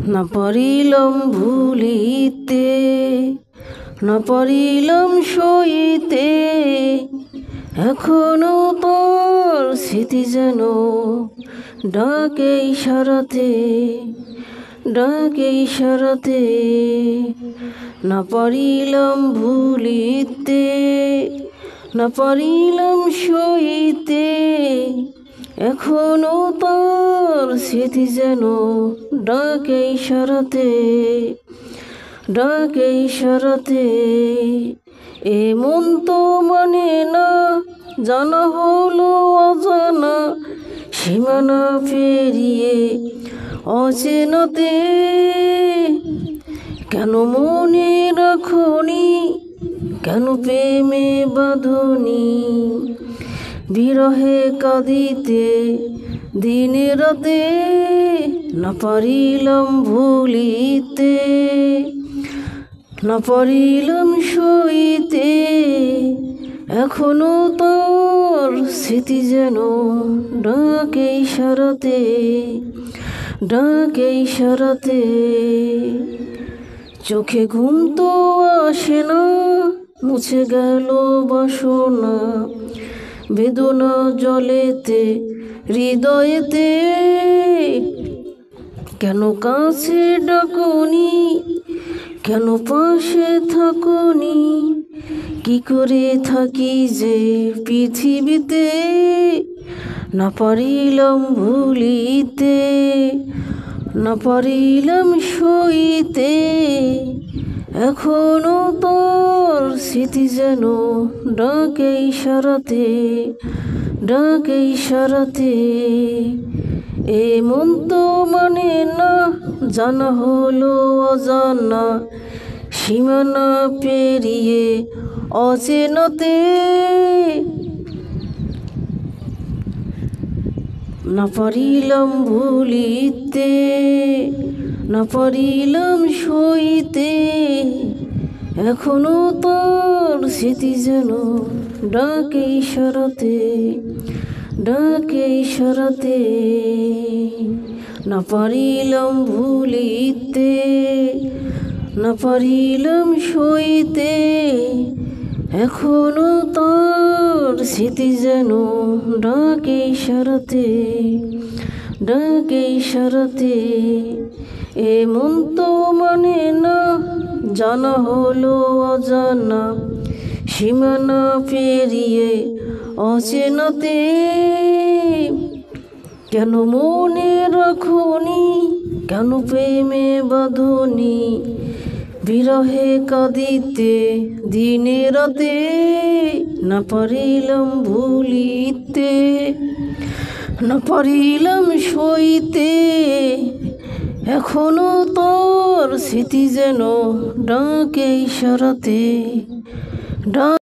না পারিলাম ভুলিতে, না পারিলাম সইতে, এখনো তোর স্মৃতি যেন ডাকে ইশারাতে, ডাকে ইশারাতে। না পারিলাম ভুলিতে, না পারিলাম সইতে, এখনো তোর স্মৃতি যেন ডাকে ইশারাতে, ডাকে ইশারাতে। এ মন তো মানে না, জানা হলো অজানা, সীমানা পেরিয়ে অচেনাতে। কেন মনে রাখনি, কেন প্রেমে বাঁধনি, বিরহে কাঁদিতে দিনে রাতে। না পারিলাম ভুলিতে, না পারিলাম সইতে, এখনো তোর স্মৃতি যেন ডাকে ইশারাতে, ডাকে ইশারাতে। চোখে ঘুম তো আসে না, মুছে গেল বাসনা, বেদনা জলেতে হৃদয়েতে। কেন কাছে ডাকনি, কেন পাশে থাকনি, কি করে থাকি যে পৃথিবীতে। না পারিলাম ভুলিতে, না পারিলাম সইতে, এখনো তোর স্মৃতি যেন ডাকে ইশারাতে, ডাকে ইশারাতে। এ মন তো মানে না, জানা হলো অজানা, সীমানা পেরিয়ে অচেনাতে। না পারিলাম ভুলিতে, না পারিলাম সইতে, এখনো তোর স্মৃতি যেন ডাকে ইশারাতে, ডাকে ইশারাতে। না পারিলাম ভুলিতে, না পারিলাম সইতে, এখনো তোর স্মৃতি যেন ডাকে ইশারাতে, ডাকে ইশারাতে। এ মন তো মানে না, জানা হলো অজানা, সীমানা পেরিয়ে অচেনাতে। কেন মনে রাখনি, কেন প্রেমে বাঁধনি, বিরহে কাঁদিতে দিনে রাতে। না পারিলাম ভুলিতে, না পারিলাম সইতে, এখনো তোর স্মৃতি যেন ডাকে ইশারাতে, ডাকে।